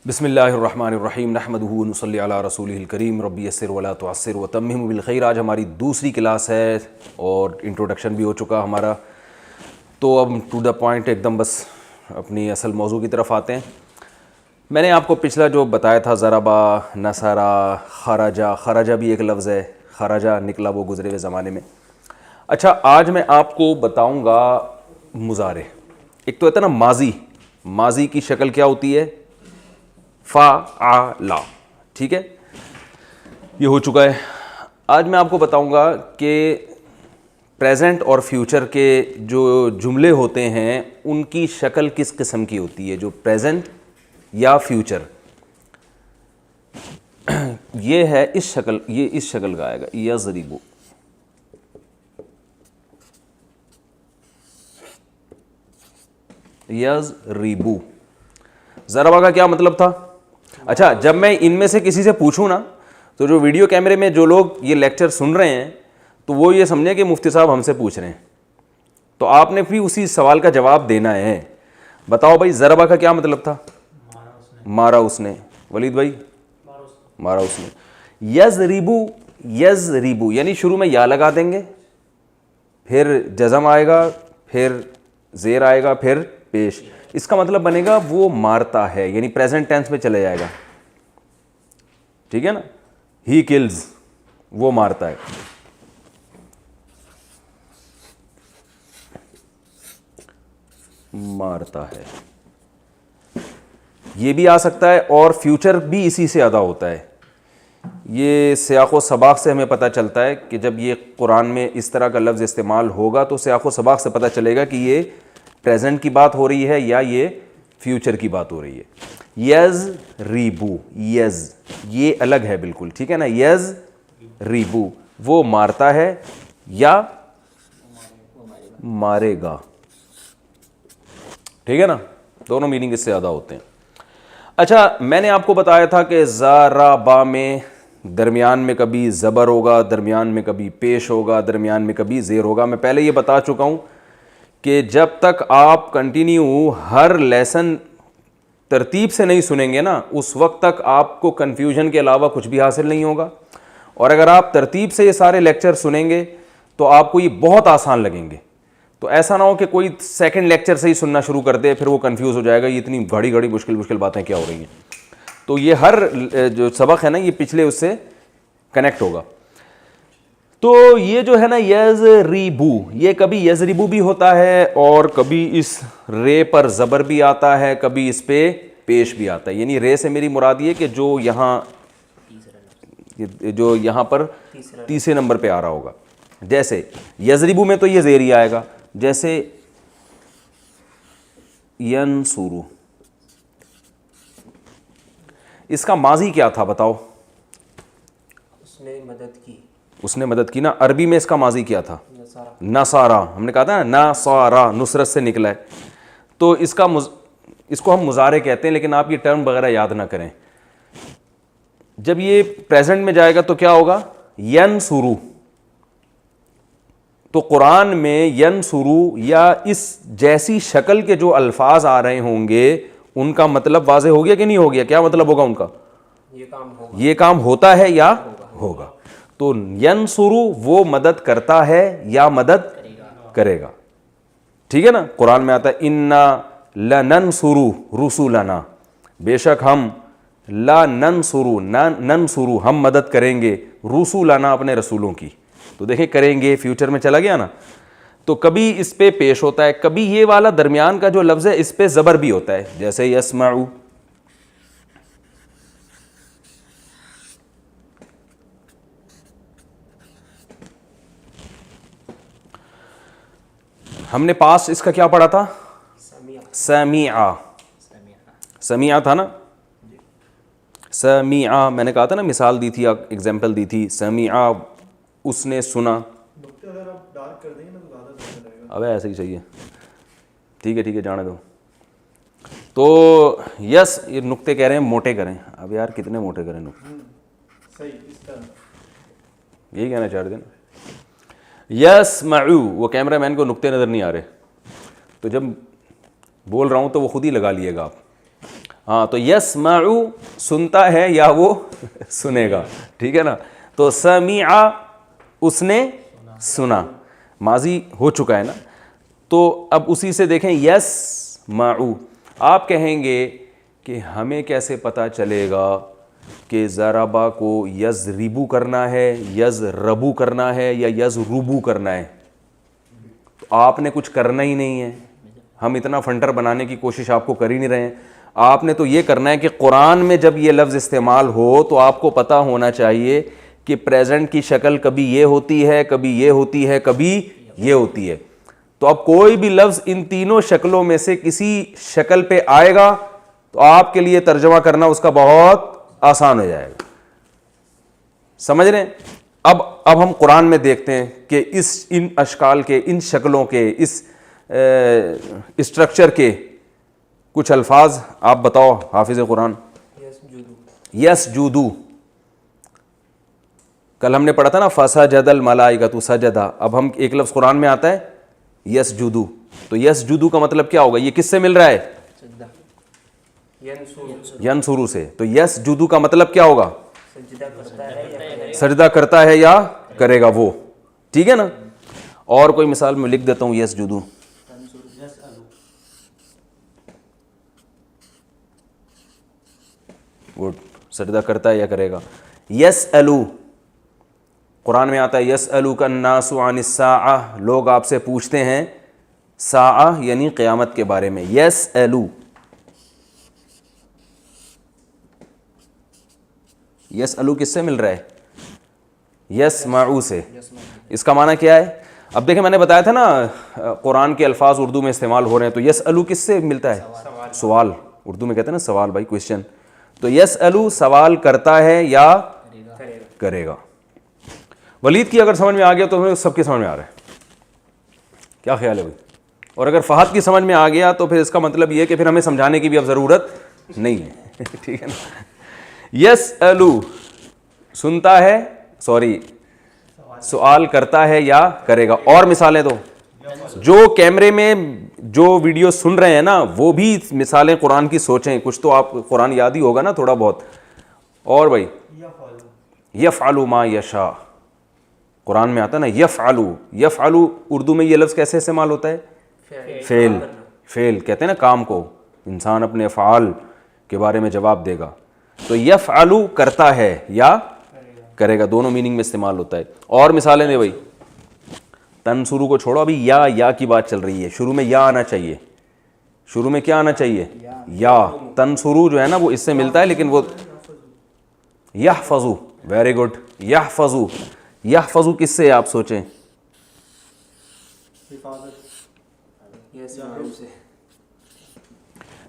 بسم اللہ الرحمن الرحیم نحمدہ ونصلی علی رسولہ الکریم ربی یسر ولا تعسر وتمم بالخیر۔ آج ہماری دوسری کلاس ہے اور انٹروڈکشن بھی ہو چکا ہمارا، تو اب ٹو دا پوائنٹ ایک دم بس اپنی اصل موضوع کی طرف آتے ہیں۔ میں نے آپ کو پچھلا جو بتایا تھا ضربا، نصرا، خرجا، خرجا بھی ایک لفظ ہے، خرجا نکلا وہ گزرے ہوئے زمانے میں۔ اچھا، آج میں آپ کو بتاؤں گا مضارع۔ ایک تو ہوتا ہے نا ماضی، ماضی کی شکل کیا ہوتی ہے؟ فعلا، ٹھیک ہے، یہ ہو چکا ہے۔ آج میں آپ کو بتاؤں گا کہ پریزنٹ اور فیوچر کے جو جملے ہوتے ہیں ان کی شکل کس قسم کی ہوتی ہے، جو پریزنٹ یا فیوچر۔ یہ ہے اس شکل، یہ اس شکل کا آئے گا، یضرب، یضرب۔ ضربہ کا کیا مطلب تھا؟ اچھا، جب میں ان میں سے کسی سے پوچھوں نا، تو جو ویڈیو کیمرے میں جو لوگ یہ لیکچر سن رہے ہیں تو وہ یہ سمجھیں کہ مفتی صاحب ہم سے پوچھ رہے ہیں، تو آپ نے بھی اسی سوال کا جواب دینا ہے۔ بتاؤ بھائی، ضربہ کا کیا مطلب تھا؟ مارا اس نے۔ ولید بھائی، مارا اس نے۔ یضربو، یضربو یعنی شروع میں یا لگا دیں گے، پھر جزم آئے گا، پھر زیر آئے گا، پھر پیش۔ اس کا مطلب بنے گا وہ مارتا ہے، یعنی پریزنٹ ٹینس میں چلے جائے گا، ٹھیک ہے نا۔ ہی کلز، وہ مارتا ہے۔ مارتا ہے یہ بھی آ سکتا ہے، اور فیوچر بھی اسی سے ادا ہوتا ہے۔ یہ سیاق و سباق سے ہمیں پتہ چلتا ہے کہ جب یہ قرآن میں اس طرح کا لفظ استعمال ہوگا تو سیاق و سباق سے پتہ چلے گا کہ یہ پریزنٹ کی بات ہو رہی ہے یا یہ فیوچر کی بات ہو رہی ہے۔ یضربو، یز یہ الگ ہے بالکل، ٹھیک ہے نا۔ یضربو وہ مارتا ہے یا مارے گا، ٹھیک ہے نا، دونوں میننگ اس سے زیادہ ہوتے ہیں۔ اچھا، میں نے آپ کو بتایا تھا کہ ضربا میں درمیان میں کبھی زبر ہوگا، درمیان میں کبھی پیش ہوگا، درمیان میں کبھی زیر ہوگا۔ میں پہلے یہ بتا چکا ہوں کہ جب تک آپ کنٹینیو ہر لیسن ترتیب سے نہیں سنیں گے نا، اس وقت تک آپ کو کنفیوژن کے علاوہ کچھ بھی حاصل نہیں ہوگا، اور اگر آپ ترتیب سے یہ سارے لیکچر سنیں گے تو آپ کو یہ بہت آسان لگیں گے۔ تو ایسا نہ ہو کہ کوئی سیکنڈ لیکچر سے ہی سننا شروع کر دے، پھر وہ کنفیوز ہو جائے گا یہ اتنی گھڑی گھڑی مشکل باتیں کیا ہو رہی ہیں۔ تو یہ ہر جو سبق ہے نا، یہ پچھلے اس سے کنیکٹ ہوگا۔ تو یہ جو ہے نا یضربو، یہ کبھی یضربو بھی ہوتا ہے اور کبھی اس رے پر زبر بھی آتا ہے، کبھی اس پہ پیش بھی آتا ہے۔ یعنی رے سے میری مراد یہ کہ جو یہاں پر تیسرے نمبر پہ آ رہا ہوگا۔ جیسے یضربو میں تو یہ زیر ہی آئے گا، جیسے ینصرو، اس کا ماضی کیا تھا بتاؤ؟ اس نے مدد کی، اس نے مدد کی نا۔ عربی میں اس کا ماضی کیا تھا؟ نصارا، ہم نے کہا تھا نا، نصارا نصرت سے نکلا ہے۔ تو اس کو ہم مضارع کہتے ہیں، لیکن آپ یہ ٹرم وغیرہ یاد نہ کریں۔ جب یہ پریزنٹ میں جائے گا تو کیا ہوگا؟ ینصرو۔ تو قرآن میں ینصرو یا اس جیسی شکل کے جو الفاظ آ رہے ہوں گے ان کا مطلب واضح ہو گیا کہ نہیں ہو گیا؟ کیا مطلب ہوگا ان کا؟ یہ کام ہوتا ہے یا ہوگا۔ تو ینصرو وہ مدد کرتا ہے یا مدد کرے گا، ٹھیک ہے نا۔ قرآن میں آتا ہے انا لننصر رسلنا، بے شک ہم ننصر ہم مدد کریں گے، رسلنا اپنے رسولوں کی۔ تو دیکھیں کریں گے فیوچر میں چلا گیا نا، تو کبھی اس پہ پیش ہوتا ہے، کبھی یہ والا درمیان کا جو لفظ ہے اس پہ زبر بھی ہوتا ہے، جیسے یسمعو۔ ہم نے پاس اس کا کیا پڑھا تھا؟ سمیعا، سمیعا تھا نا، سمیعا میں نے کہا تھا نا، مثال دی تھی، ایگزامپل دی تھی، سمیعا اس نے سنا۔ اب ایسے ہی چاہیے، ٹھیک ہے جانے دو۔ تو یس، یہ نقطے کہہ رہے ہیں موٹے کریں۔ اب یار کتنے موٹے کریں نقطے؟ یہی کہنا چاہ رہے تھے نا۔ یسمعو، وہ کیمرہ مین کو نقطے نظر نہیں آ رہے، تو جب بول رہا ہوں تو وہ خود ہی لگا لیے گا آپ۔ ہاں تو یسمعو سنتا ہے یا وہ سنے گا, ٹھیک ہے نا. تو سمع اس نے سنا, ماضی ہو چکا ہے نا. تو اب اسی سے دیکھیں یسمعو, آپ کہیں گے کہ ہمیں کیسے پتہ چلے گا کہ ضربا کو یضربو کرنا ہے, یضربو کرنا ہے یا یضربو کرنا ہے. تو آپ نے کچھ کرنا ہی نہیں ہے, ہم اتنا فنٹر بنانے کی کوشش آپ کو کر ہی نہیں رہے ہیں. آپ نے تو یہ کرنا ہے کہ قرآن میں جب یہ لفظ استعمال ہو تو آپ کو پتہ ہونا چاہیے کہ پریزنٹ کی شکل کبھی یہ ہوتی ہے, کبھی یہ ہوتی ہے, کبھی یہ ہوتی ہے. تو اب کوئی بھی لفظ ان تینوں شکلوں میں سے کسی شکل پہ آئے گا تو آپ کے لیے ترجمہ کرنا اس کا بہت آسان ہو جائے گا. سمجھ رہے ہیں؟ اب ہم قرآن میں دیکھتے ہیں کہ ان اشکال کے, ان شکلوں کے, اس اسٹرکچر کے کچھ الفاظ آپ بتاؤ حافظ قرآن. یسجدو, کل ہم نے پڑھا تھا نا فسجد الملائکۃ سجدا. اب ہم ایک لفظ قرآن میں آتا ہے یسجدو, تو یسجدو کا مطلب کیا ہوگا؟ یہ کس سے مل رہا ہے؟ ینصرو سے. تو یسجدو کا مطلب کیا ہوگا؟ سجدہ کرتا ہے یا کرے گا وہ, ٹھیک ہے نا. اور کوئی مثال میں لکھ دیتا ہوں یسجدو. گڈ, سجدہ کرتا ہے یا کرے گا. یسألو, قرآن میں آتا ہے یسألوک الناس عن الساعہ, لوگ آپ سے پوچھتے ہیں ساعہ یعنی قیامت کے بارے میں. یسألو, یسألو کس سے مل رہا ہے؟ یسمعو سے. اس کا معنی کیا ہے؟ اب دیکھیں میں نے بتایا تھا نا قرآن کے الفاظ اردو میں استعمال ہو رہے ہیں, تو یسألو کس سے ملتا ہے؟ سوال, اردو میں کہتے ہیں نا سوال بھائی, کوشچن. تو یسألو سوال کرتا ہے یا کرے گا. ولید کی اگر سمجھ میں آ گیا تو ہمیں سب کی سمجھ میں آ رہا ہے. کیا خیال ہے بھائی؟ اور اگر فہد کی سمجھ میں آ گیا تو پھر اس کا مطلب یہ کہ پھر ہمیں سمجھانے کی بھی اب ضرورت نہیں ہے, ٹھیک ہے نا. یسألو سنتا ہے, سوری سوال کرتا ہے یا کرے گا. اور مثالیں دو. جو کیمرے میں جو ویڈیو سن رہے ہیں نا وہ بھی مثالیں قرآن کی سوچیں, کچھ تو آپ قرآن یاد ہی ہوگا نا تھوڑا بہت. اور بھائی یفعل ما یشاء, قرآن میں آتا ہے نا یفعلو. یفعلو اردو میں یہ لفظ کیسے استعمال ہوتا ہے؟ فعل. فعل کہتے ہیں نا کام کو, انسان اپنے افعال کے بارے میں جواب دے گا. تو یفعلو کرتا ہے یا کرے گا, دونوں میننگ میں استعمال ہوتا ہے. اور مثالیں دے بھائی. تنصرو کو چھوڑو, ابھی یا کی بات چل رہی ہے. شروع میں یا آنا چاہیے. شروع میں کیا آنا چاہیے؟ یا. تنصرو جو ہے نا وہ اس سے ملتا ہے, لیکن وہ یحفظو. Very good. یحفظو. یحفظو کس سے آپ سوچیں؟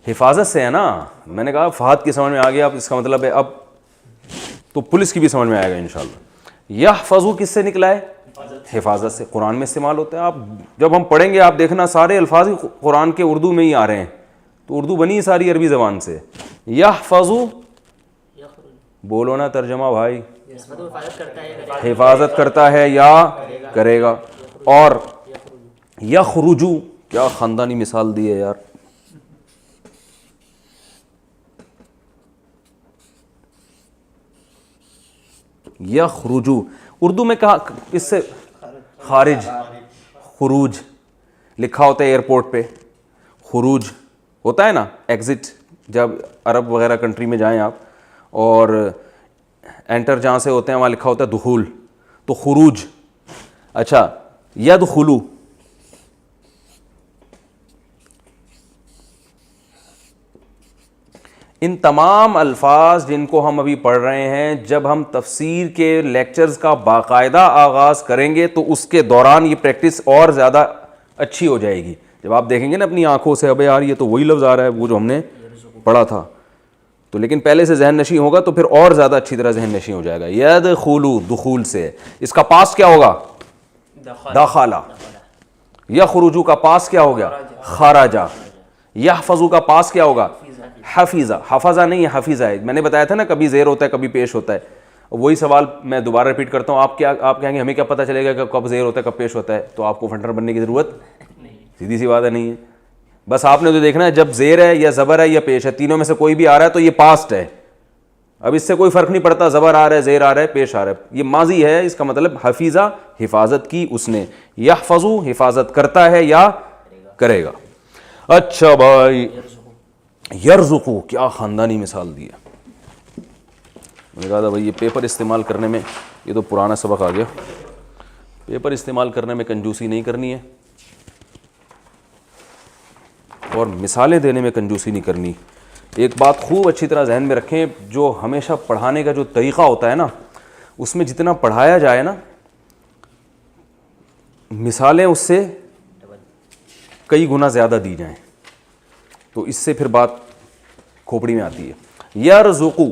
حفاظت سے ہے نا. میں نے کہا فہد کی سمجھ میں آ گیا, اب اس کا مطلب ہے اب تو پولیس کی بھی سمجھ میں آئے گا انشاءاللہ. یحفظو کس سے نکلا ہے؟ حفاظت سے. قرآن میں استعمال ہوتا ہے. آپ جب ہم پڑھیں گے آپ دیکھنا سارے الفاظ قرآن کے اردو میں ہی آ رہے ہیں, تو اردو بنی ساری عربی زبان سے. یحفظو بولو نا ترجمہ بھائی. حفاظت کرتا ہے یا کرے گا. اور یخرجو, کیا خاندانی مثال دی ہے یار. یخرجو اردو میں کہا اس سے خارج, خروج لکھا ہوتا ہے ایئرپورٹ پہ. خروج ہوتا ہے نا ایگزٹ, جب عرب وغیرہ کنٹری میں جائیں آپ اور انٹر جہاں سے ہوتے ہیں وہاں لکھا ہوتا ہے دخول, تو خروج. اچھا یدخلو, ان تمام الفاظ جن کو ہم ابھی پڑھ رہے ہیں, جب ہم تفسیر کے لیکچرز کا باقاعدہ آغاز کریں گے تو اس کے دوران یہ پریکٹس اور زیادہ اچھی ہو جائے گی. جب آپ دیکھیں گے نا اپنی آنکھوں سے, ابے یار یہ تو وہی لفظ آ رہا ہے وہ جو ہم نے پڑھا تھا, تو لیکن پہلے سے ذہن نشیں ہوگا تو پھر اور زیادہ اچھی طرح ذہن نشیں ہو جائے گا. یدخلو دخول سے, اس کا پاس کیا ہوگا؟ دخلا. یخرجو کا پاس کیا ہو گیا؟ خرجا. یحفظو کا پاس کیا ہوگا؟ حفیظہ. حفظہ نہیں ہے, حفیظہ ہے. میں نے بتایا تھا نا کبھی زیر ہوتا ہے کبھی پیش ہوتا ہے. وہی سوال میں دوبارہ ریپیٹ کرتا ہوں, آپ کہیں گے ہمیں کیا پتہ چلے گا کہ کب زیر ہوتا ہے کب پیش ہوتا ہے, تو آپ کو فنٹر بننے کی ضرورت سیدھی سی بات ہے نہیں ہے. بس آپ نے تو دیکھنا ہے جب زیر ہے یا زبر ہے یا پیش ہے، تینوں میں سے کوئی بھی آ رہا ہے تو یہ پاسٹ ہے، اب اس سے کوئی فرق نہیں پڑتا زبر آ رہا ہے زیر آ رہا ہے پیش آ رہا ہے، یہ ماضی ہے، اس کا مطلب حفیظہ حفاظت کی اس نے، یحفظو حفاظت کرتا ہے یا کرے گا۔ اچھا بھائی، یرزقو، کیا خاندانی مثال دی ہے، میں نے کہا تھا بھائی یہ پیپر استعمال کرنے میں، یہ تو پرانا سبق آ گیا، پیپر استعمال کرنے میں کنجوسی نہیں کرنی ہے اور مثالیں دینے میں کنجوسی نہیں کرنی۔ ایک بات خوب اچھی طرح ذہن میں رکھیں، جو ہمیشہ پڑھانے کا جو طریقہ ہوتا ہے نا، اس میں جتنا پڑھایا جائے نا، مثالیں اس سے کئی گنا زیادہ دی جائیں تو اس سے پھر بات کھوپڑی میں آتی ہے۔ یرزقو،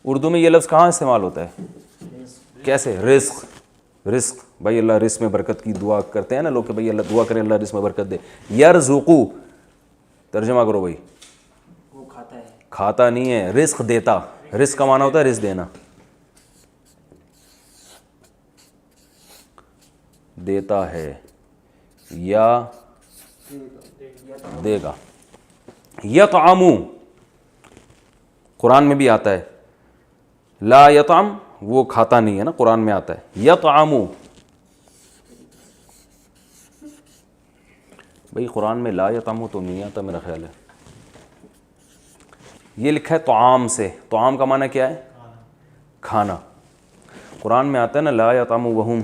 اردو میں یہ لفظ کہاں استعمال ہوتا ہے؟ کیسے؟ رزق، رزق بھائی اللہ رزق میں برکت کی دعا کرتے ہیں نا لوگ کہ بھائی اللہ دعا کریں اللہ رزق میں برکت دے۔ یرزقو ترجمہ کرو بھائی، وہ کھاتا ہے، کھاتا نہیں ہے، رزق دیتا، رزق کا معنی ہوتا ہے رزق دینا، دیتا ہے یا دے گا۔ یطعمو قرآن میں بھی آتا ہے، لا یطعم وہ کھاتا نہیں ہے نا، قرآن میں آتا ہے یطعمو، بھئی قرآن میں لا یطعمو تو نہیں آتا میرا خیال ہے، یہ لکھا ہے طعام سے، طعام کا معنی کیا ہے؟ کھانا، قرآن میں آتا ہے نا لا یطعمو وہم،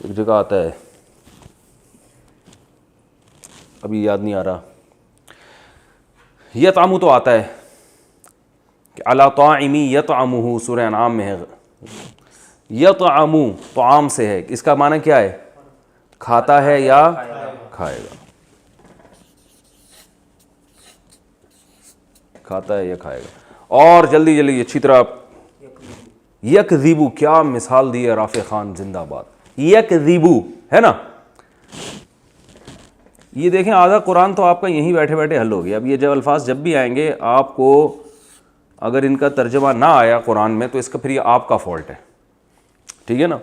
ایک جگہ آتا ہے ابھی یاد نہیں آ رہا، یطعمو تو آتا ہے کہ علی طاعمی یطعمہ، سورہ انعام میں ہے، یطعمو طعام سے ہے، اس کا معنی کیا ہے؟ کھاتا ہے یا کھائے گا، کھاتا ہے یا کھائے گا۔ اور جلدی جلدی اچھی طرح، یکذبو، کیا مثال دی ہے رافع خان، زندہ باد، یکذبو ہے نا، یہ دیکھیں آدھا قرآن تو آپ کا یہیں بیٹھے بیٹھے حل ہو گیا۔ اب یہ جب الفاظ جب بھی آئیں گے آپ کو اگر ان کا ترجمہ نہ آیا قرآن میں تو اس کا پھر یہ آپ کا فالٹ ہے، ٹھیک ہے نا۔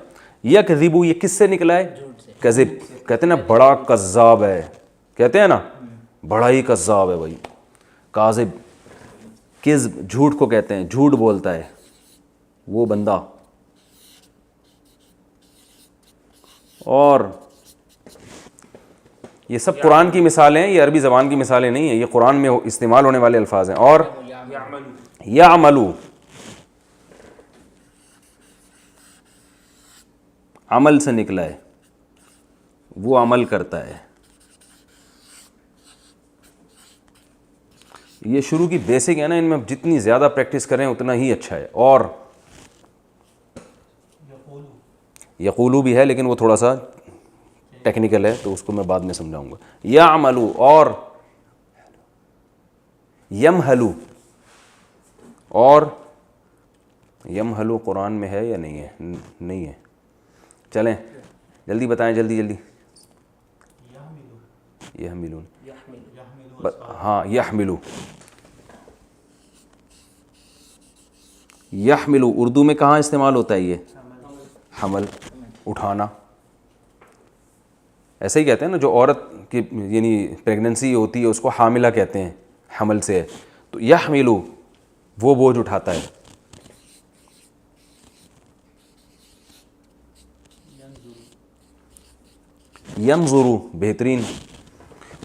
یکذبو یہ کس سے نکلا ہے؟ کذب، کہتے ہیں نا بڑا کذاب ہے، کہتے ہیں نا بڑا ہی کذاب ہے بھائی، کاذب، کذب جھوٹ کو کہتے ہیں، جھوٹ بولتا ہے وہ بندہ۔ اور یہ سب قرآن کی مثالیں ہیں، یہ عربی زبان کی مثالیں نہیں ہیں، یہ قرآن میں استعمال ہونے والے الفاظ ہیں۔ اور یعملو، عمل سے نکلا ہے، وہ عمل کرتا ہے، یہ شروع کی بیسک ہے نا، ان میں جتنی زیادہ پریکٹس کریں اتنا ہی اچھا ہے۔ اور یقولو بھی ہے لیکن وہ تھوڑا سا ٹیکنیکل ہے تو اس کو میں بعد میں سمجھاؤں گا۔ یعملو اور یمہلو، اور یمہلو قرآن میں ہے یا نہیں ہے؟ نہیں ہے، چلیں جلدی بتائیں، جلدی جلدی۔ یحملون، ہاں یحملو، یحملو اردو میں کہاں استعمال ہوتا ہے یہ؟ حمل، اٹھانا، ایسے ہی کہتے ہیں نا جو عورت کی یعنی پریگننسی ہوتی ہے اس کو حاملہ کہتے ہیں، حمل سے ہے، تو یحملو وہ بوجھ اٹھاتا ہے۔ ینظرو بہترین،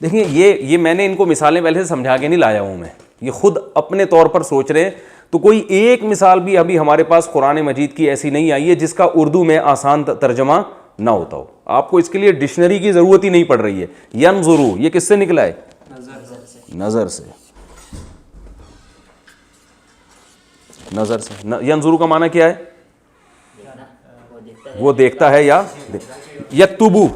دیکھیں یہ میں نے ان کو مثالیں پہلے سے سمجھا کے نہیں لایا ہوں میں، یہ خود اپنے طور پر سوچ رہے ہیں، تو کوئی ایک مثال بھی ابھی ہمارے پاس قرآن مجید کی ایسی نہیں آئی ہے جس کا اردو میں آسان ترجمہ نہ ہوتا ہو، آپ کو اس کے لیے ڈکشنری کی ضرورت ہی نہیں پڑ رہی ہے۔ ینظرو یہ کس سے نکلا ہے؟ نظر سے، نظر سے۔ ینظرو کا معنی کیا ہے؟ وہ دیکھتا ہے یا یکتبو،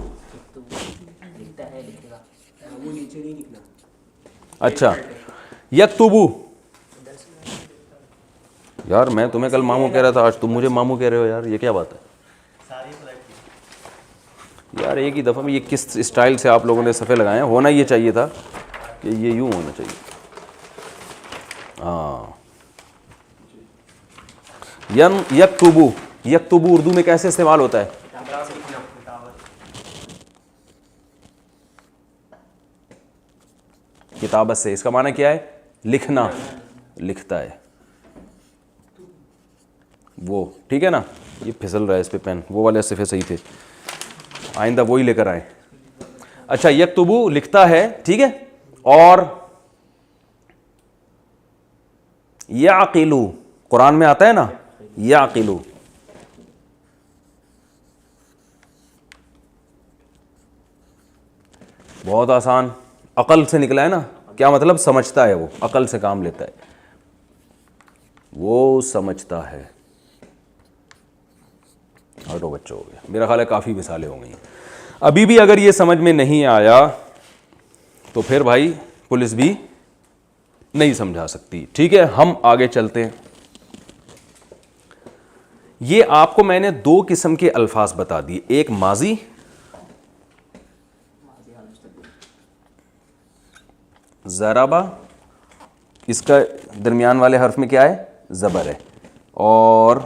اچھا یکتبو، یار میں تمہیں کل ماموں کہہ رہا تھا آج تم مجھے ماموں کہہ رہے ہو، یار یہ کیا بات ہے یار، ایک ہی دفعہ میں یہ کس اسٹائل سے آپ لوگوں نے صفحے لگائے ہیں، ہونا یہ چاہیے تھا کہ یہ یوں ہونا چاہیے، ہاں یکتبو یکتبو اردو میں کیسے استعمال ہوتا ہے؟ کتابت سے. اس کا معنی کیا ہے؟ لکھنا، لکھتا ہے وہ. ٹھیک ہے نا؟ یہ پھسل رہا ہے اس پہ پین، وہ والے صفحے صحیح تھے، آئندہ وہی لے کر آئیں. اچھا یکتبو لکھتا ہے، ٹھیک ہے. اور یعقلو قرآن میں آتا ہے نا، یعقلو. بہت آسان، عقل سے نکلا ہے نا. کیا مطلب؟ سمجھتا ہے، وہ عقل سے کام لیتا ہے، وہ سمجھتا ہے. ہٹو بچوں، ہو گیا میرا خیال ہے، کافی مثالیں ہو گئی. ابھی بھی اگر یہ سمجھ میں نہیں آیا تو پھر بھائی پولیس بھی نہیں سمجھا سکتی. ٹھیک ہے، ہم آگے چلتے ہیں. یہ آپ کو میں نے دو قسم کے الفاظ بتا دیے، ایک ماضی، ضربہ، اس کا درمیان والے حرف میں کیا ہے؟ زبر ہے. اور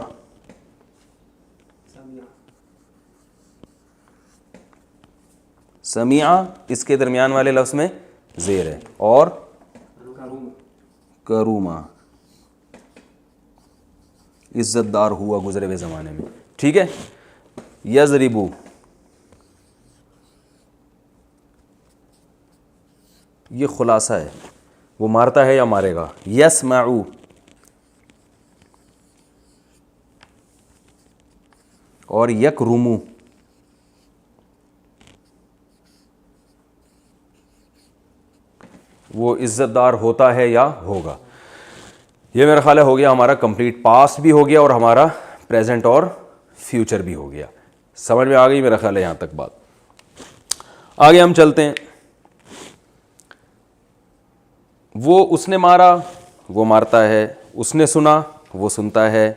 سمیع، اس کے درمیان والے لفظ میں زیر ہے. اور کروما، عزت دار ہوا گزرے ہوئے زمانے میں. ٹھیک ہے. یضربو، یہ خلاصہ ہے، وہ مارتا ہے یا مارے گا. یسمعو، اور یکرمو، وہ عزت دار ہوتا ہے یا ہوگا. یہ میرا خیال ہے ہو گیا ہمارا کمپلیٹ. پاسٹ بھی ہو گیا اور ہمارا پریزنٹ اور فیوچر بھی ہو گیا. سمجھ میں آ گئی میرا خیال ہے یہاں تک بات. آگے ہم چلتے ہیں. وہ اس نے مارا، وہ مارتا ہے. اس نے سنا، وہ سنتا ہے.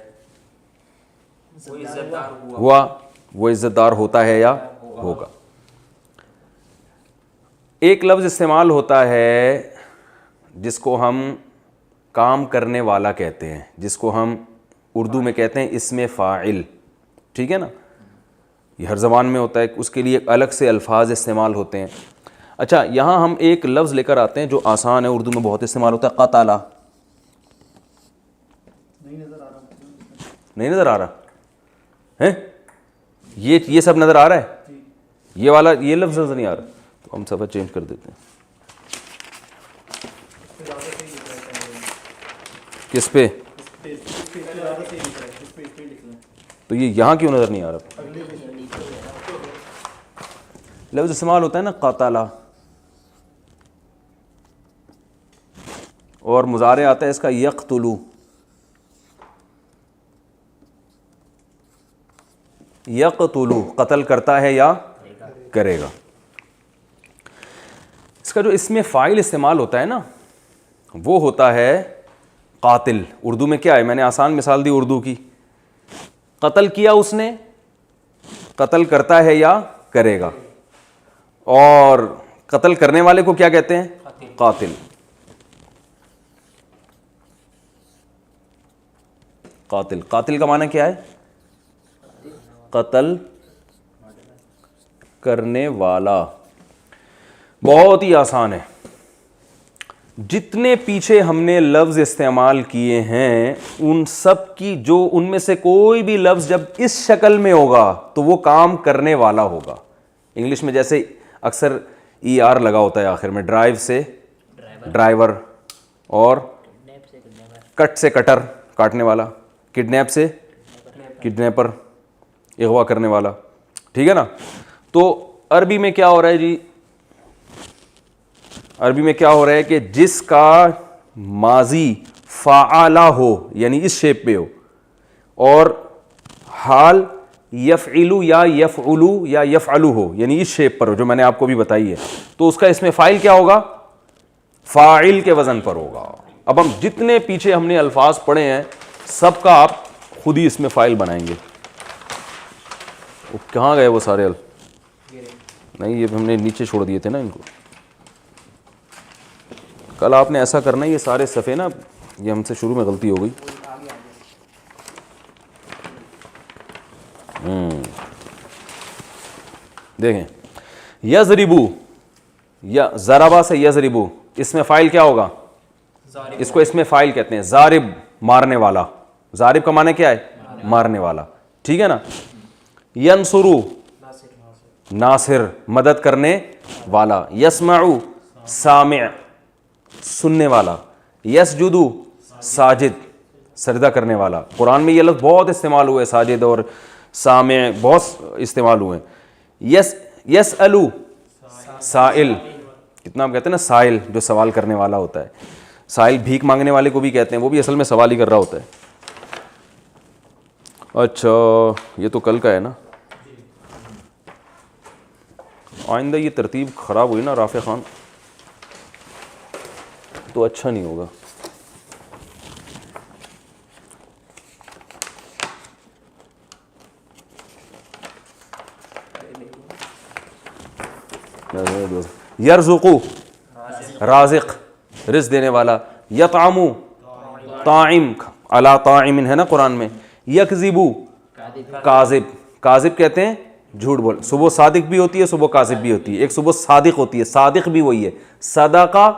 ہوا، وہ عزت دار ہوتا ہے یا ہوگا. ایک لفظ استعمال ہوتا ہے جس کو ہم کام کرنے والا کہتے ہیں، جس کو ہم اردو میں کہتے ہیں اسم فاعل. ٹھیک ہے نا؟ یہ ہر زبان میں ہوتا ہے، اس کے لیے الگ سے الفاظ استعمال ہوتے ہیں. اچھا یہاں ہم ایک لفظ لے کر آتے ہیں جو آسان ہے، اردو میں بہت استعمال ہوتا ہے، قتل. نہیں نظر آ رہا ہے؟ یہ سب نظر آ رہا ہے؟ یہ والا یہ لفظ نظر نہیں آ رہا تو ہم صفحہ چینج کر دیتے ہیں. کس پہ؟ تو یہ یہاں کیوں نظر نہیں آ رہا؟ لفظ استعمال ہوتا ہے نا قتل، اور مضارع آتا ہے اس کا یقتلو. یقتلو قتل کرتا ہے یا کرے گا. اس کا جو اسم فاعل استعمال ہوتا ہے نا وہ ہوتا ہے قاتل. اردو میں کیا ہے؟ میں نے آسان مثال دی اردو کی. قتل کیا اس نے، قتل کرتا ہے یا کرے گا. اور قتل کرنے والے کو کیا کہتے ہیں؟ قاتل. قاتل، قاتل کا معنی کیا ہے؟ قتل کرنے والا. بہت ہی آسان ہے. جتنے پیچھے ہم نے لفظ استعمال کیے ہیں ان سب کی جو ان میں سے کوئی بھی لفظ جب اس شکل میں ہوگا تو وہ کام کرنے والا ہوگا. انگلش میں جیسے اکثر ای آر لگا ہوتا ہے آخر میں، ڈرائیو سے ڈرائیور، اور کٹ سے کٹر کاٹنے والا، کڈنیپ سے کڈنیپر اغوا کرنے والا. ٹھیک ہے نا؟ تو عربی میں کیا ہو رہا ہے جی؟ عربی میں کیا ہو رہا ہے کہ جس کا ماضی فعلا ہو یعنی اس شیپ پہ ہو، اور حال یفعلو یا یفعلو یا یفعلو ہو یعنی اس شیپ پر ہو جو میں نے آپ کو بھی بتائی ہے، تو اس کا اسم فاعل کیا ہوگا؟ فاعل کے وزن پر ہوگا. اب ہم جتنے پیچھے ہم نے الفاظ پڑھے ہیں سب کا آپ خود ہی اسم فاعل بنائیں گے. کہاں گئے وہ سارے نہیں، یہ ہم نے نیچے چھوڑ دیے تھے نا ان کو. کل آپ نے ایسا کرنا ہے، یہ سارے صفحے نا، یہ ہم سے شروع میں غلطی ہو گئی. دیکھیں یضربو یا ضربا سے یضربو، اس میں فاعل کیا ہوگا؟ اس کو اس میں فاعل کہتے ہیں ضارب، مارنے والا. ضارب کا معنی کیا ہے؟ مارنے والا. ٹھیک ہے نا. ینصرو ناصر، مدد کرنے والا. یسمعو سامع، سننے والا. یسجدو ساجد، سجدہ کرنے والا. قرآن میں یہ لفظ بہت استعمال ہوئے، ساجد اور سامع بہت استعمال ہوئے. یسألو سائل، کتنا ہم کہتے ہیں نا سائل، جو سوال کرنے والا ہوتا ہے. سائل بھیک مانگنے والے کو بھی کہتے ہیں، وہ بھی اصل میں سوال ہی کر رہا ہوتا ہے. اچھا یہ تو کل کا ہے نا. آئندہ یہ ترتیب خراب ہوئی نا رافع خان تو اچھا نہیں ہوگا. یرزقو رازق، رزق دینے والا. یطعمو طاعم، علی طاعم ہے نا قرآن میں. یکذبو کاذب، کاذب کہتے ہیں جھوٹ بول. صبح صادق بھی ہوتی ہے، صبح کاذب بھی ہوتی ہے. ایک صبح صادق ہوتی ہے، صادق بھی وہی ہے. صدقہ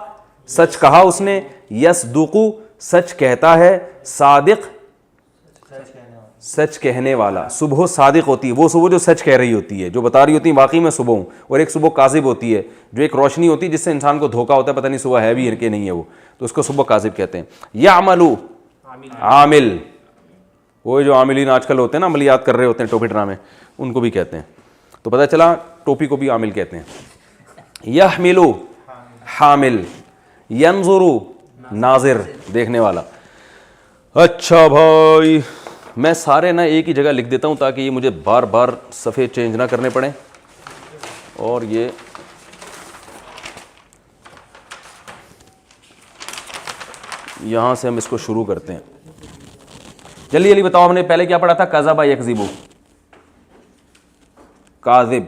سچ کہا اس نے. یصدقو سچ کہتا ہے. صادق سچ کہنے والا. صبح صادق ہوتی ہے وہ صبح جو سچ کہہ رہی ہوتی ہے، جو بتا رہی ہوتی ہے واقعی میں صبح ہوں. اور ایک صبح کاذب ہوتی ہے جو ایک روشنی ہوتی ہے جس سے انسان کو دھوکا ہوتا ہے، پتہ نہیں صبح ہے بھی ہے کہ نہیں ہے وہ، تو اس کو صبح کاذب کہتے ہیں. یعملو عامل، وہ جو عاملین آج کل ہوتے ہیں نا، عملیات کر رہے ہوتے ہیں ٹوپی ڈرامے، ان کو بھی کہتے ہیں. تو پتہ چلا ٹوپی کو بھی عامل کہتے ہیں. یحملو حامل. ینظرو ناظر، دیکھنے والا. اچھا بھائی میں سارے نا ایک ہی جگہ لکھ دیتا ہوں تاکہ یہ مجھے بار بار صفحے چینج نہ کرنے پڑیں. اور یہ یہاں سے ہم اس کو شروع کرتے ہیں. جلدی جلدی بتاؤ، ہم نے پہلے کیا پڑھا تھا؟ کذب یکذب، کاذب،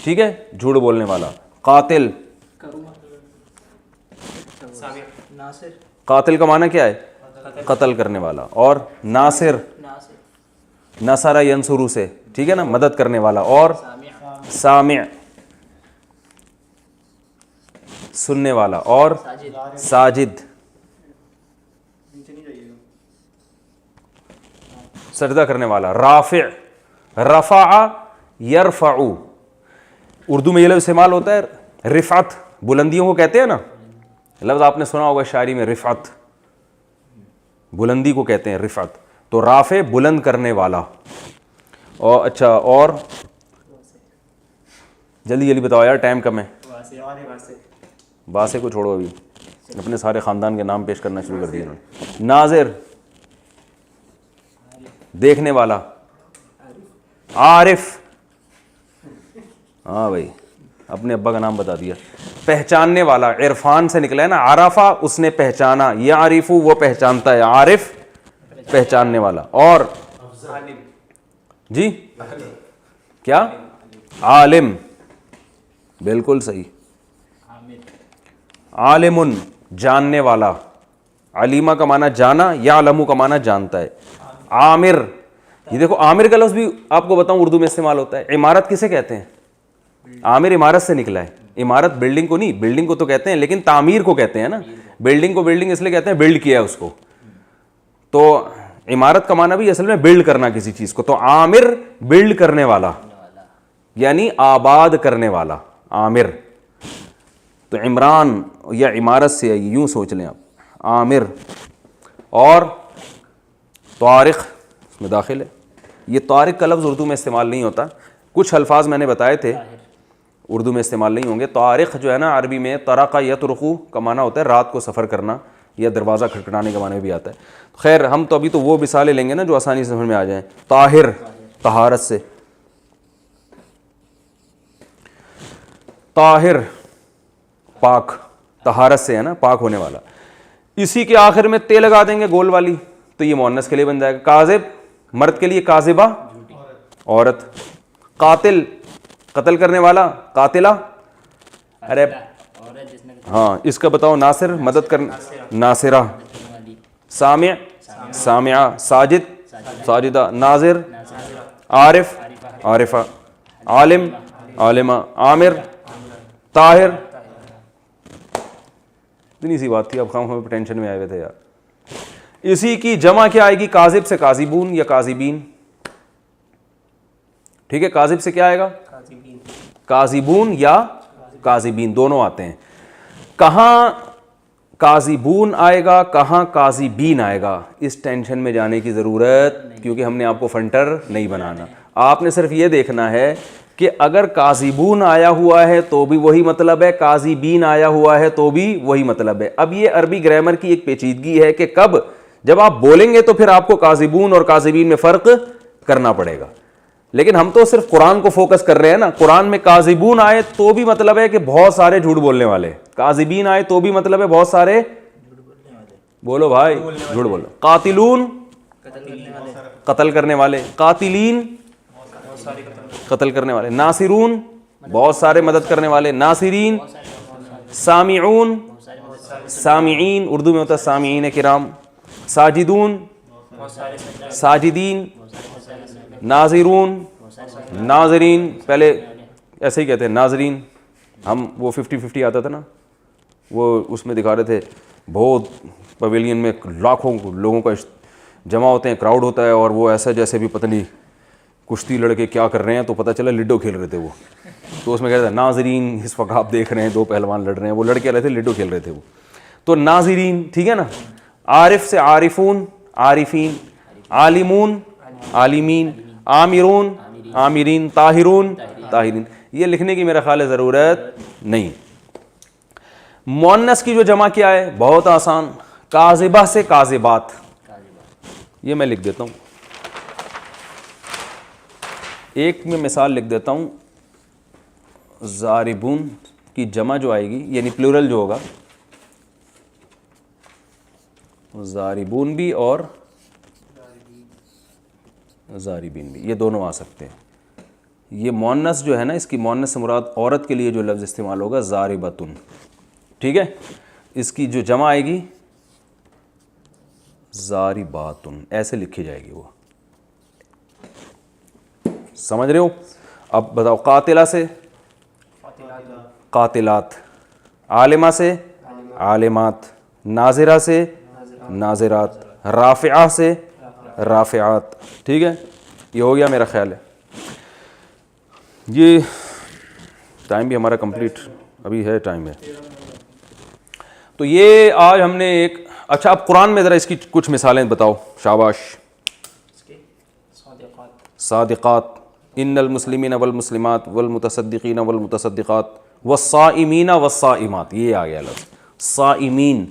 ٹھیک ہے، جھوٹ بولنے والا. قاتل، قاتل کا معنی کیا ہے؟ قتل کرنے والا. اور ناصر، نصر ینصرو سے، ٹھیک ہے نا، مدد کرنے والا. اور سامع سننے والا. اور ساجد سجدہ کرنے والا. رافع، رفع یرفع، اردو میں یہ لفظ استعمال ہوتا ہے رفعت، بلندیوں کو کہتے ہیں نا. لفظ آپ نے سنا ہوگا شاعری میں، رفعت، بلندی کو کہتے ہیں رفعت. تو رافع بلند کرنے والا. اور اچھا اور جلدی جلدی بتاؤ یار، ٹائم کم ہے. باسے کو چھوڑو، ابھی اپنے سارے خاندان کے نام پیش کرنا شروع کر دیے انہوں نے. ناظر دیکھنے والا. عارف، ہاں بھائی اپنے ابا کا نام بتا دیا. پہچاننے والا، عرفان سے نکلا ہے نا، عرفہ اس نے پہچانا. یعرف وہ پہچانتا ہے، عارف پہچاننے والا. اور جی کیا؟ عالم، بالکل صحیح. عالم جاننے والا. علیمہ کا معنی جانا، یعلم کا معنی جانتا ہے. عامر، یہ دیکھو عامر کا لفظ بھی آپ کو بتاؤں اردو میں استعمال ہوتا ہے. عمارت کسے کہتے ہیں؟ عامر عمارت سے نکلا ہے. عمارت بلڈنگ کو نہیں، بلڈنگ کو تو کہتے ہیں لیکن تعمیر کو کہتے ہیں نا. بلڈنگ کو بلڈنگ اس لیے کہتے ہیں بلڈ کیا ہے اس کو. تو عمارت کا معنی بھی اصل میں بلڈ کرنا کسی چیز کو. تو عامر بلڈ کرنے والا یعنی آباد کرنے والا. عامر تو عمران یا عمارت سے ہے، یوں سوچ لیں آپ. عامر. اور طارق اس میں داخل ہے. یہ طارق کا لفظ اردو میں استعمال نہیں ہوتا. کچھ الفاظ میں نے بتائے تھے اردو میں استعمال نہیں ہوں گے. طارق جو ہے نا عربی میں طرق یطرق کا معنی ہوتا ہے رات کو سفر کرنا یا دروازہ کھٹکھٹانے کا معنی بھی آتا ہے. خیر ہم تو ابھی تو وہ مثالیں لیں گے نا جو آسانی سے سمجھ میں آ جائیں. طاہر طہارت سے. طاہر پاک، طہارت سے ہے نا، پاک ہونے والا. اسی کے آخر میں تے لگا دیں گے گول والی تو یہ مؤنث کے لیے بن جائے گا. کاذب مرد کے لیے، کاذبہ عورت. قاتل قتل کرنے والا، قاتلہ. ارے ہاں اس کا بتاؤ. ناصر مدد کرنا، ناصرہ. سامع سامعہ. ساجد ساجدہ. ناظر عارف عارفہ. عالم عالمہ عامر طاہر. اتنی سی بات تھی, اب ہم ٹینشن میں آئے ہوئے تھے یار. اسی کی جمع کیا آئے گی؟ کاذب سے کاذبون یا کاذبین. ٹھیک ہے, کاذب سے کیا آئے گا؟ کاذبین. کاذبون یا کاذبین دونوں آتے ہیں. کہاں کاذبون آئے گا, کہاں کاذبین آئے گا, اس ٹینشن میں جانے کی ضرورت, کیونکہ ہم نے آپ کو فنٹر نہیں بنانا. آپ نے صرف یہ دیکھنا ہے کہ اگر کاذبون آیا ہوا ہے تو بھی وہی مطلب ہے, کاذبین آیا ہوا ہے تو بھی وہی مطلب ہے. اب یہ عربی گرامر کی ایک پیچیدگی ہے کہ کب جب آپ بولیں گے تو پھر آپ کو کاذبون اور کاذبین میں فرق کرنا پڑے گا. لیکن ہم تو صرف قرآن کو فوکس کر رہے ہیں نا. قرآن میں کاذبون آئے تو بھی مطلب ہے کہ بہت سارے جھوٹ بولنے والے, کاذبین آئے تو بھی مطلب ہے بہت سارے, بولو بھائی, جھوٹ بولو. قاتلون قتل کرنے والے, قاتلین قتل کرنے والے, ناصرون بہت سارے مدد کرنے والے, ناصرین, سامعون سامعین اردو میں ہوتا ہے سامعین کرام, ساجدون ساجدین, ناظرون ناظرین, پہلے ایسے ہی کہتے ہیں ناظرین. ہم وہ 50-50 آتا تھا نا, وہ اس میں دکھا رہے تھے بہت پویلین میں لاکھوں لوگوں کا جمع ہوتے ہیں, کراؤڈ ہوتا ہے, اور وہ ایسا جیسے بھی پتہ نہیں کشتی لڑکے کیا کر رہے ہیں, تو پتہ چلا لڈو کھیل رہے تھے وہ. تو اس میں کہتے ہیں ناظرین, اس وقت آپ دیکھ رہے ہیں دو پہلوان لڑ رہے ہیں, وہ لڑکے رہے تھے لڈو کھیل رہے تھے وہ. تو ناظرین, ٹھیک ہے نا. عارف سے عارفون عارفین, عالمون عالمین, عامرون عامرین, طاہرون طاہرین. یہ لکھنے کی میرا خیال ہے ضرورت نہیں. مؤنث کی جو جمع کیا ہے بہت آسان, کاذبہ سے کاذبات. یہ میں لکھ دیتا ہوں, ایک میں مثال لکھ دیتا ہوں. ضاربون کی جمع جو آئے گی یعنی پلورل جو ہوگا, ضاربون بھی اور ضاربین بھی, یہ دونوں آ سکتے ہیں. یہ مؤنث جو ہے نا, اس کی مؤنث سے مراد عورت کے لیے جو لفظ استعمال ہوگا ضاربتن, ٹھیک ہے. اس کی جو جمع آئے گی ضارباتن, ایسے لکھی جائے گی وہ. سمجھ رہے ہو؟ اب بتاؤ, قاتلہ سے قاتلات, عالمہ سے عالمات, ناظرہ سے ناظرات, رافعہ سے رافعات. ٹھیک ہے, یہ ہو گیا میرا خیال ہے. یہ ٹائم بھی ہمارا کمپلیٹ ابھی ہے, ٹائم ہے. تو یہ آج ہم نے ایک, اچھا اب قرآن میں ذرا اس کی کچھ مثالیں بتاؤ. شاباش. صادقات, ان المسلمین والمسلمات والمتصدقین والمتصدقات والصائمین والصائمات, یہ آ گیا لفظ صائمین.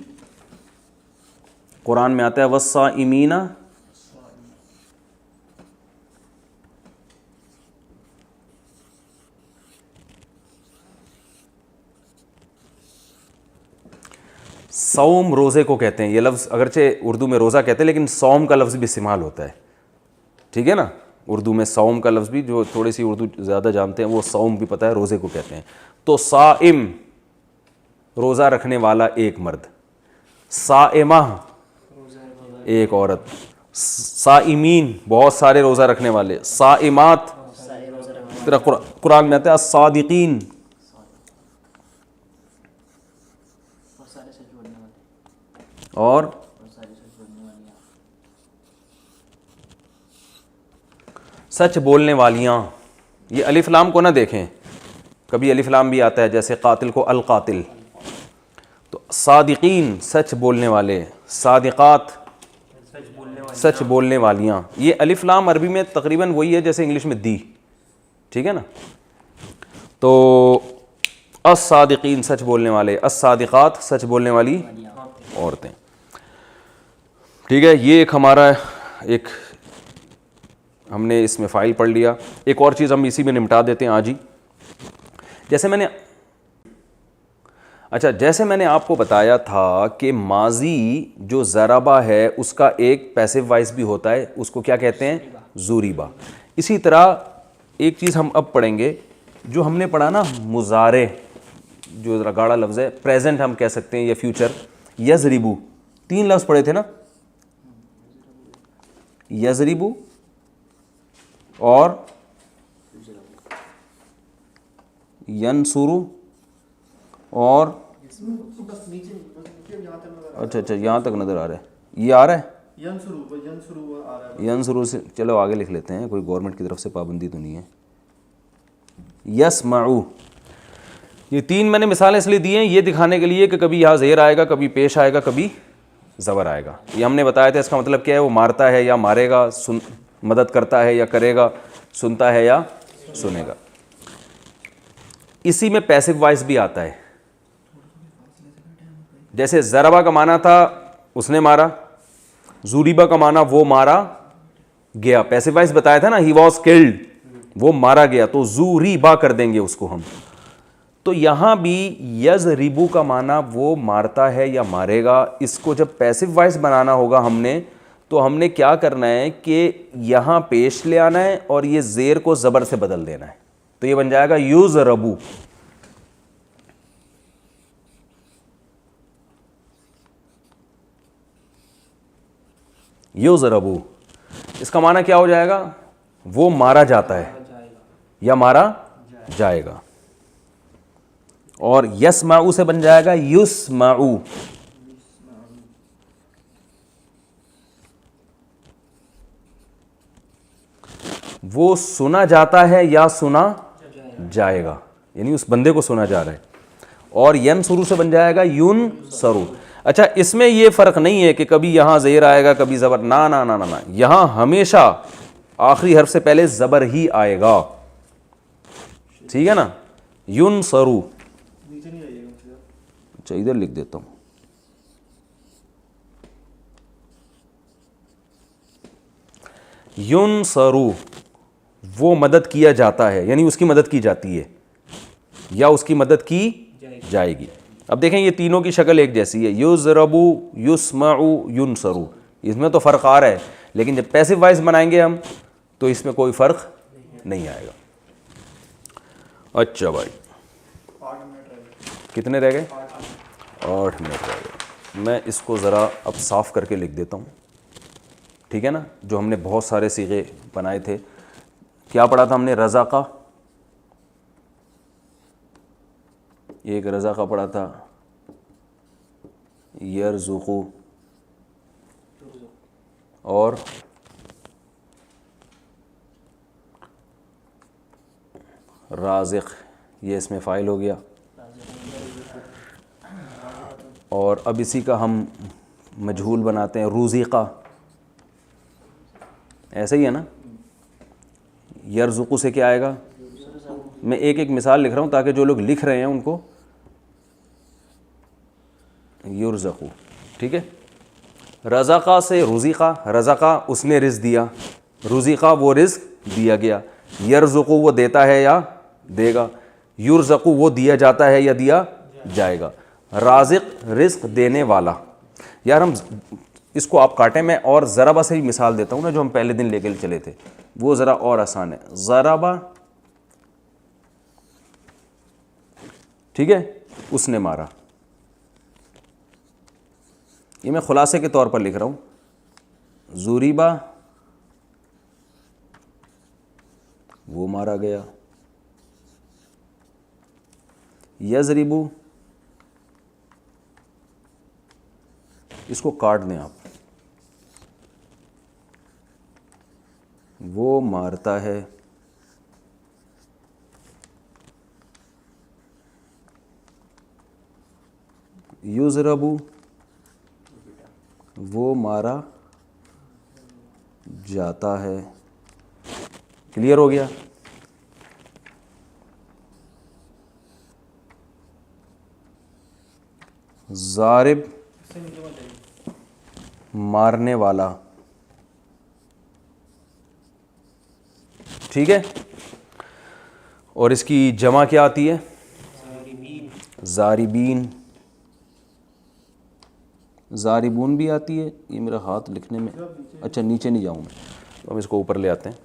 قرآن میں آتا ہے والصائمین, صوم روزے کو کہتے ہیں. یہ لفظ اگرچہ اردو میں روزہ کہتے ہیں لیکن صوم کا لفظ بھی استعمال ہوتا ہے, ٹھیک ہے نا. اردو میں صوم کا لفظ بھی, جو تھوڑی سی اردو زیادہ جانتے ہیں وہ صوم بھی پتہ ہے, روزے کو کہتے ہیں. تو صائم روزہ رکھنے والا ایک مرد, صائمہ ایک عورت, صائمین بہت سارے روزہ رکھنے والے, صائمات قرآن میں آتا ہے الصادقین, اور سچ بولنے والیاں. یہ الف لام کو نہ دیکھیں, کبھی الف لام بھی آتا ہے جیسے قاتل کو القاتل. تو صادقین سچ بولنے والے, صادقات سچ بولنے والیاں. یہ الف لام عربی میں تقریباً وہی ہے جیسے انگلش میں دی, ٹھیک ہے نا. تو الصادقین سچ بولنے والے, الصادقات سچ بولنے والی عورتیں. ٹھیک ہے, یہ ایک ہمارا ایک ہم نے اس میں فائل پڑھ لیا. ایک اور چیز ہم اسی میں نمٹا دیتے ہیں آج ہی. جیسے میں نے آپ کو بتایا تھا کہ ماضی جو ضربہ ہے اس کا ایک پیسو وائس بھی ہوتا ہے, اس کو کیا کہتے ہیں؟ ضریبہ. اسی طرح ایک چیز ہم اب پڑھیں گے جو ہم نے پڑھا نا, مضارع جو ذرا گاڑا لفظ ہے, پریزنٹ ہم کہہ سکتے ہیں یا فیوچر. یضربو, 3 لفظ پڑھے تھے نا, یضربو اور ینصرو اور اچھا یہاں تک نظر آ رہا ہے, یہ آ رہا ہے ینصرو سے, چلو آگے لکھ لیتے ہیں, کوئی گورنمنٹ کی طرف سے پابندی تو نہیں ہے. یسمعو, یہ تین میں نے مثالیں اس لیے دی ہیں یہ دکھانے کے لیے کہ کبھی یہاں زیر آئے گا, کبھی پیش آئے گا, کبھی زبر آئے گا. یہ ہم نے بتایا تھا اس کا مطلب کیا ہے, وہ مارتا ہے یا مارے گا, مدد کرتا ہے یا کرے گا, سنتا ہے یا سنے گا. اسی میں پیسو وائس بھی آتا ہے, جیسے ضربہ کا معنی تھا اس نے مارا, زوریبا کا معنی وہ مارا گیا. پیسو وائس بتایا تھا نا, ہی واز کلڈ, وہ مارا گیا, تو زوریبا کر دیں گے اس کو ہم. تو یہاں بھی یضربو کا معنی وہ مارتا ہے یا مارے گا. اس کو جب پیسو وائس بنانا ہوگا ہم نے, تو ہم نے کیا کرنا ہے کہ یہاں پیش لے آنا ہے اور یہ زیر کو زبر سے بدل دینا ہے, تو یہ بن جائے گا یضربو. یضربو اس کا معنی کیا ہو جائے گا, وہ مارا جاتا ہے یا مارا جائے گا. اور یسمعو سے بن جائے گا یسمعو. وہ سنا جاتا ہے یا سنا جائے گا, یعنی اس بندے کو سنا جا رہا ہے. اور ینصرو سے بن جائے گا ینصرو. اچھا اس میں یہ فرق نہیں ہے کہ کبھی یہاں زیر آئے گا کبھی زبر, نا نا نا نا, یہاں ہمیشہ آخری حرف سے پہلے زبر ہی آئے گا, ٹھیک ہے نا. ینصرو, اچھا ادھر لکھ دیتا ہوں, ینصرو وہ مدد کیا جاتا ہے, یعنی اس کی مدد کی جاتی ہے یا اس کی مدد کی جائے گی. اب دیکھیں یہ تینوں کی شکل ایک جیسی ہے, یضربو, یسمعو, ینصرو. اس میں تو فرق آ رہا ہے, لیکن جب پیسو وائس بنائیں گے ہم تو اس میں کوئی فرق نہیں آئے گا. اچھا بھائی کتنے رہ گئے, 8 منٹ رہ گئے. میں اس کو ذرا اب صاف کر کے لکھ دیتا ہوں, ٹھیک ہے نا. جو ہم نے بہت سارے صیغے بنائے تھے, کیا پڑھا تھا ہم نے, رضا کا, ایک رضا کا پڑھا تھا, یرزقو, اور رازق, یہ اس میں فاعل ہو گیا. اور اب اسی کا ہم مجہول بناتے ہیں, روزقہ, ایسا ہی ہے نا. یرزقو سے کیا آئے گا, میں ایک ایک مثال لکھ رہا ہوں تاکہ جو لوگ لکھ رہے ہیں ان کو, یرزقو, ٹھیک ہے. رزقہ سے رزقہ, رزقہ اس نے رزق دیا, رزقہ وہ رزق دیا گیا. یرزقو وہ دیتا ہے یا دے گا, یرزقو وہ دیا جاتا ہے یا دیا جائے گا. رازق رزق دینے والا. یار ہم اس کو آپ کاٹیں, میں اور ضربہ سے ہی مثال دیتا ہوں نا, جو ہم پہلے دن لے کے چلے تھے, وہ ذرا اور آسان ہے. ضربہ, ٹھیک ہے, اس نے مارا. یہ میں خلاصے کے طور پر لکھ رہا ہوں. زوریبا وہ مارا گیا. یضربو, اس کو کاٹ دیں آپ, وہ مارتا ہے. یضربو وہ مارا جاتا ہے. کلیئر ہو گیا. ضارب مارنے والا, ٹھیک ہے. اور اس کی جمع کیا آتی ہے, ضاربین. ضاربون بھی آتی ہے. یہ میرا ہاتھ لکھنے میں, اچھا نیچے نہیں جاؤں میں, تو ہم اس کو اوپر لے آتے ہیں.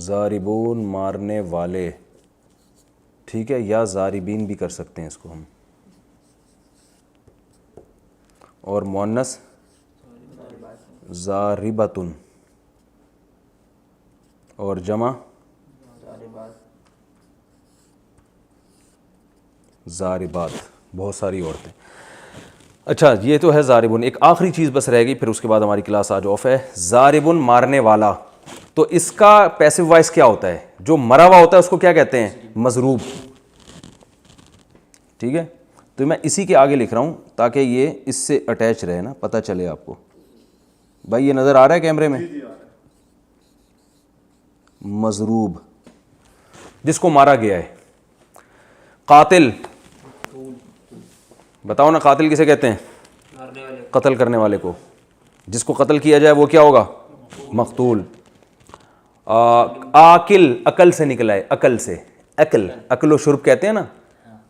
ضاربون مارنے والے, ٹھیک ہے, یا ضاربین بھی کر سکتے ہیں اس کو ہم. اور مؤنث ضاربۃن اور جمع ضاربات، بہت ساری عورتیں. اچھا یہ تو ہے ضاربن. ایک آخری چیز بس رہ گئی، پھر اس کے بعد ہماری کلاس آج آف ہے. ضاربن مارنے والا، تو اس کا پیسو وائس کیا ہوتا ہے؟ جو مرا ہوا ہوتا ہے اس کو کیا کہتے ہیں؟ مضروب. ٹھیک ہے، تو میں اسی کے آگے لکھ رہا ہوں تاکہ یہ اس سے اٹیچ رہے نا، پتہ چلے آپ کو. بھائی یہ نظر آ رہا ہے کیمرے میں؟ مضروب جس کو مارا گیا ہے. قاتل، بتاؤ نا قاتل کسے کہتے ہیں؟ مارنے والے قتل کرنے والے کو. جس کو قتل کیا جائے وہ کیا ہوگا؟ مقتول. آکل، عقل سے نکلا ہے، عقل سے. عقل، عقل و شرب کہتے ہیں نا.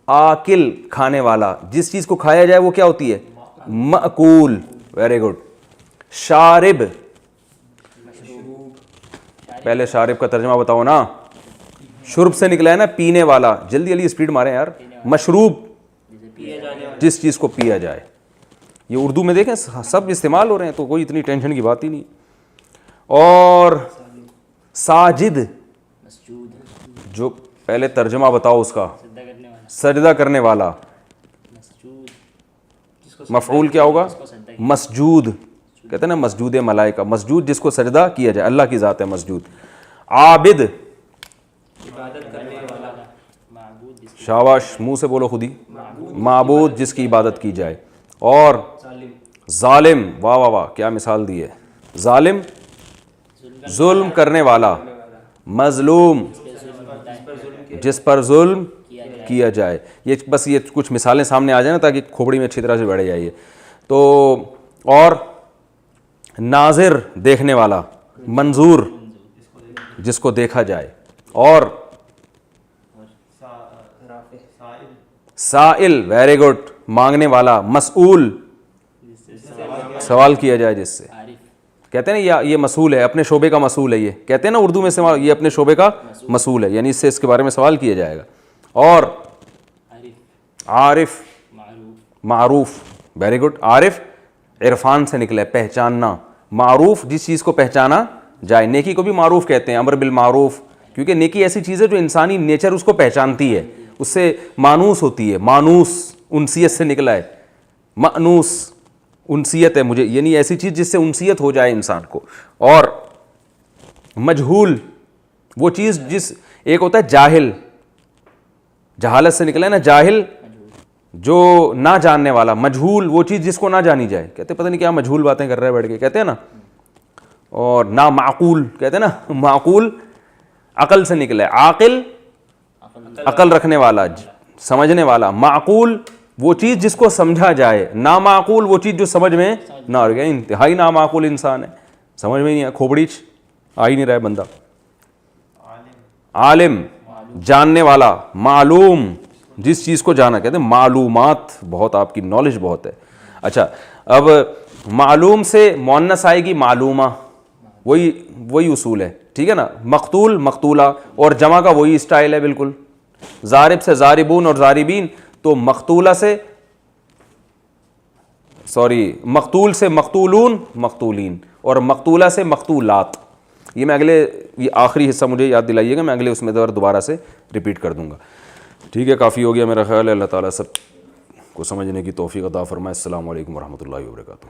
آکل کھانے والا، جس چیز کو کھایا جائے وہ کیا ہوتی ہے؟ مأکول. Very good. شارب، پہلے شارب کا ترجمہ بتاؤ نا. شرب سے نکلا ہے نا، پینے والا. جلدی جلدی اسپیڈ ماریں یار. مشروب، جس چیز کو پیا جائے. یہ اردو میں دیکھیں سب استعمال ہو رہے ہیں تو کوئی اتنی ٹینشن کی بات ہی نہیں. اور ساجد، جو پہلے ترجمہ بتاؤ اس کا. سجدہ کرنے والا. مفعول کیا ہوگا؟ مسجود. کہتے ہیں نا مسجود ملائکہ، مسجود جس کو سجدہ کیا جائے، اللہ کی ذات ہے مسجود. عابد، عبادت کرنے والا. شاباش، منہ سے بولو خود ہی. معبود جس کی عبادت کی جائے. اور ظالم، واہ واہ واہ کیا مثال دی ہے. ظالم ظلم کرنے والا. مظلوم جس پر ظلم کیا جائے. یہ بس یہ کچھ مثالیں سامنے آ جائیں نا تاکہ کھوپڑی میں اچھی طرح سے بیٹھ جائے. تو اور ناظر دیکھنے والا. منظور جس کو دیکھا جائے. اور سائل، ویری گڈ مانگنے والا. مسئول سوال کیا جائے جس سے. کہتے ہیں نا یہ مسئول ہے، اپنے شعبے کا مسئول ہے. یہ کہتے ہیں نا اردو میں استعمال، یہ اپنے شعبے کا مسئول ہے، یعنی اس سے اس کے بارے میں سوال کیا جائے گا. اور عارف، معروف. Very good. عارف عرفان سے نکلا ہے، پہچاننا. معروف جس چیز کو پہچانا جائے. نیکی کو بھی معروف کہتے ہیں، امر بالمعروف، کیونکہ نیکی ایسی چیز ہے جو انسانی نیچر اس کو پہچانتی ہے، اس سے مانوس ہوتی ہے. مانوس انسیت سے نکلا ہے. مانوس انسیت ہے مجھے، یعنی ایسی چیز جس سے انسیت ہو جائے انسان کو. اور مجہول وہ چیز جس، ایک ہوتا ہے جاہل، جہالت سے نکلا ہے نا جاہل، جو نہ جاننے والا. مجہول وہ چیز جس کو نہ جانی جائے. کہتے پتہ نہیں کیا مجہول باتیں کر رہے ہیں بیٹھ کے، کہتے ہیں نا. اور نا معقول، کہتے ہیں نا معقول عقل سے نکلا ہے. عاقل عقل رکھنے والا، سمجھنے والا. معقول وہ چیز جس کو سمجھا جائے. نامعقول وہ چیز جو سمجھ میں نہ آ گیا. انتہائی نامعقول انسان ہے، سمجھ میں نہیں ہے، کھوپڑی آ ہی نہیں رہا ہے بندہ. عالم جاننے والا. معلوم جس چیز کو جانا. کہتے ہیں معلومات، بہت آپ کی نالج بہت ہے. اچھا اب معلوم سے مؤنث آئے گی معلومہ، وہی اصول ہے. ٹھیک ہے نا. مقتول مقتولہ، اور جمع کا وہی اسٹائل ہے بالکل. ضارب سے ضاربون اور ضاربین، تو مقتولہ سے مقتول سے مقتولون مقتولین، اور مقتولہ سے مقتولات. یہ میں یہ آخری حصہ مجھے یاد دلائیے گا، میں اگلے اس میں دوبارہ سے ریپیٹ کر دوں گا. ٹھیک ہے، کافی ہو گیا میرا خیال ہے. اللہ تعالیٰ سب کو سمجھنے کی توفیق عطا فرمائے. السلام علیکم ورحمۃ اللہ وبرکاتہ.